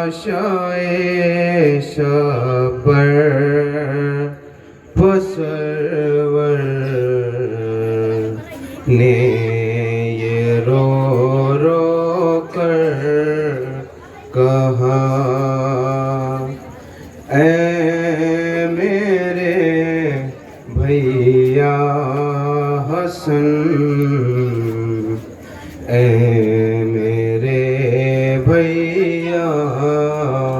لاشائے شبر پسرور نے یہ رو رو کر کہا اے میرے بھیا حسن، اے میرے بھیا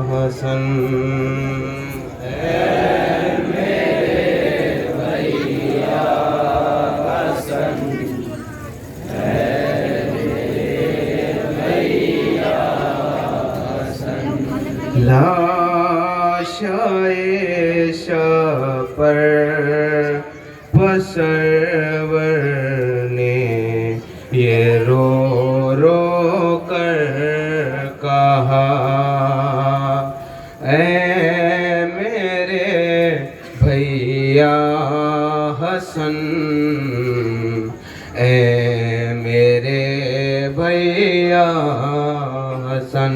حسن، لاشائے شپر پسرور نے یہ رو رو کر کہا اے میرے بھیا حسن، اے میرے بھیا حسن،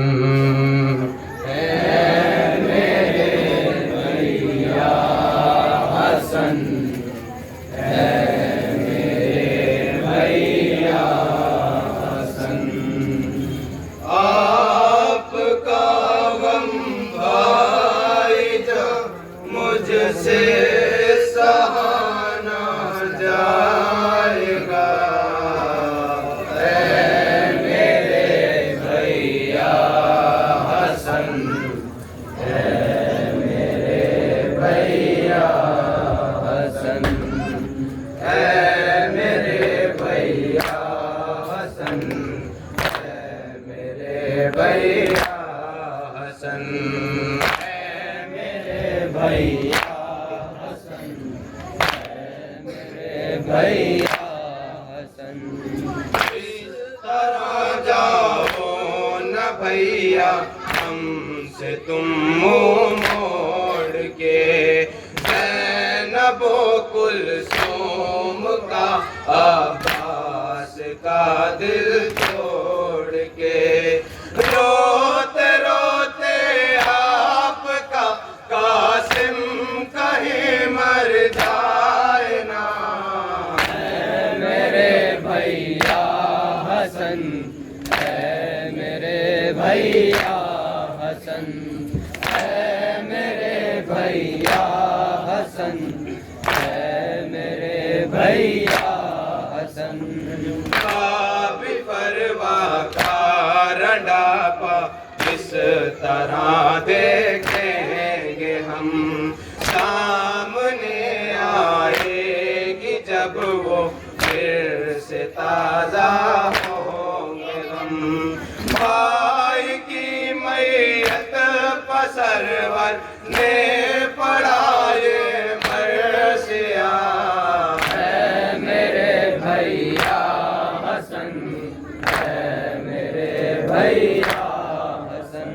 آپ کا غم بھائی جب مجھ سے سہا نہ جائے گا، اے میرے بھیا حسن، اے میرے بھیا حسن، اے میرے بھیا حسن، بھیا حسن، اے میرے بھیا حسن، اے میرے بھیا حسن، اس طرح جاؤ نہ بھیا ہم سے تم منہ موڑ کے، زینب و کلثوم کا عباس کا دل توڑ کے، روتے روتے آپ کا قاسم کہیں مر جائے نا، اے میرے بھیا حسن، اے میرے بھیا حسن، اے میرے بھیا حسن، اے میرے بھیا حسن، بابی پرواہ کا رڈاپا اس طرح دیکھیں گے ہم، سامنے آئے گی جب وہ پھر سے تازہ ہوں گے ہم، بھائی کی میت پسرور نے پڑھائے مرثیہ، اے میرے بھیا حسن، اے میرے بھیا حسن،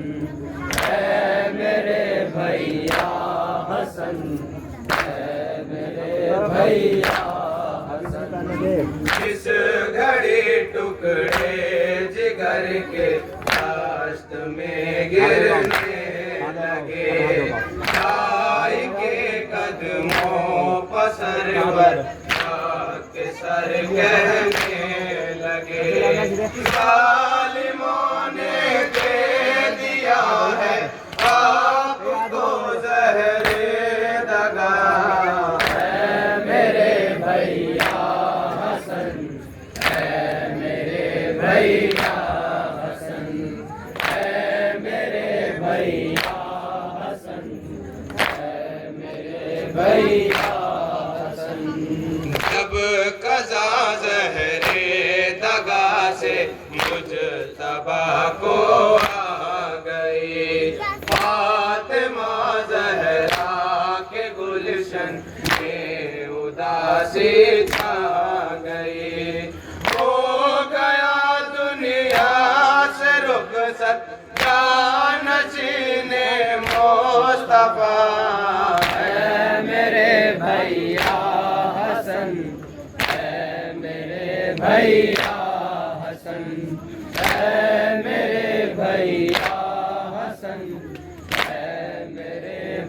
اے میرے بھیا حسن، اے میرے بھیا حسن، اس گھڑی ٹکڑے جگر کے داشت میں گرنے لگے، بھائی کے قدموں پسرور کے سر کہنے لگے، ظالموں نے دے دیا ہے آپ کو زہر دغا، اے میرے بھیا حسن، اے میرے بھیا حسن، اے میرے بھیا حسن، اے میرے بھیا حسن، جب قضا زہر دغا سے مجتبیٰ کو آ گئی، فاطمہ زہرا کے گلشن میں اداسی چھا گئی، ہو گیا دنیا سے رخصت جانشین مصطفیٰ، اے میرے بھیا حسن، اے میرے بھیا حسن، اے میرے بھیا